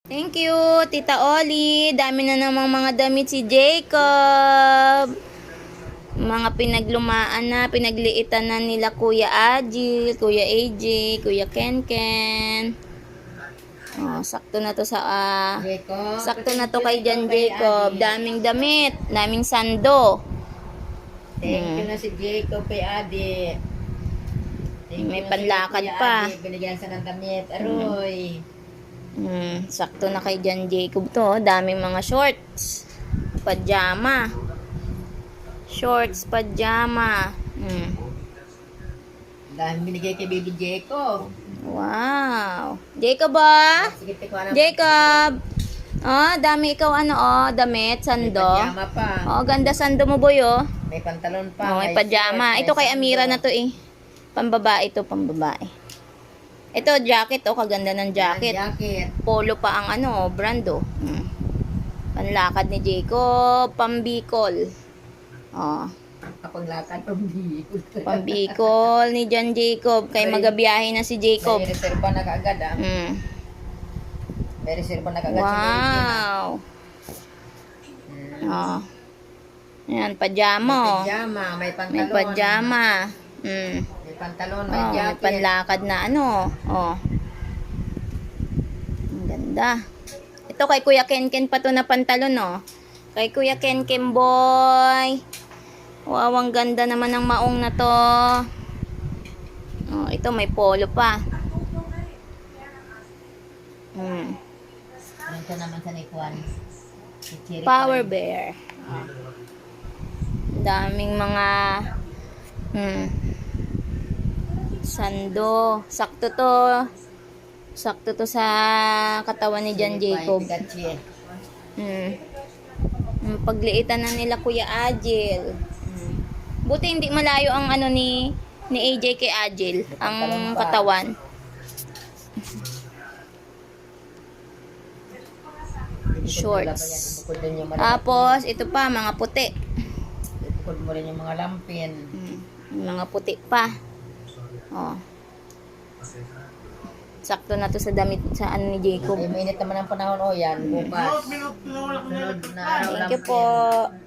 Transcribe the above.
Thank you, Tita Oli. Dami na namang mga damit si Jacob. Mga pinaglumaan na, pinagliitan na nila Kuya Ajil, Kuya AJ, Kuya Kenken. Oh, sakto na to sa sakto na to kay Jan Jacob. Daming damit, daming sando. Thank you na si Jacob kay Adi. May panlakad pa. Binigyan sa ng damit. Aroy. Sakto na kay Jan Jacob to. Daming mga shorts. Pajama. Shorts, pajama. Dahil binigay kay Baby Jacob. Wow. Jacob ba? Sige, tikwa na. Jacob. Oh, dami ikaw damit, May sando. pajama pa. Oh, ganda sando mo boy oh. May pantalon pa. Oh, may pajama. shorts, Ito may kay sando. Amira na to eh. Pambabae to, pambabae. Ito jacket oh, kaganda ng jacket. Jacket. Polo pa ang brand oh. Panlakad ni Jacob, pambikol. Oh, Kapag lakad, pambihikot. pambikol ni Jan Jacob kay magabiyahe na si Jacob. May reserva na kaagad ah. May reserva na kaagad si Mary Jane, ah. Wow. Oh. Ayan, pajama oh. Pajama, may pantalon. May pajama. May pantalon, may Oh, may jacket. panlakad na Oh. Ang ganda. Ito kay Kuya Kenken pa to na pantalon oh. Kay Kuya Kenken boy. Wow, ang ganda naman ng maong na to. Oh, ito may polo pa. Ito naman sa Nikuan. Si Cherry Power Pie. Bear. Daming mga sando. Sakto to. Sakto to sa katawan ni Jan Cherry Pie, Jacob. Pikachu. Pagliitan na nila Kuya Ajil. Buti hindi malayo ang ni AJ kay Ajil, ang katawan. Shorts. Ibukod din yung Tapos ito pa mga puti. Ibukod mo rin yung mga lampin. Mga puti pa. Oh. Sakto na to sa damit sa ni Jacob. Ay, mainit naman ang panahon o yan. Bukas. Sunod na araw Thank you lampin. po.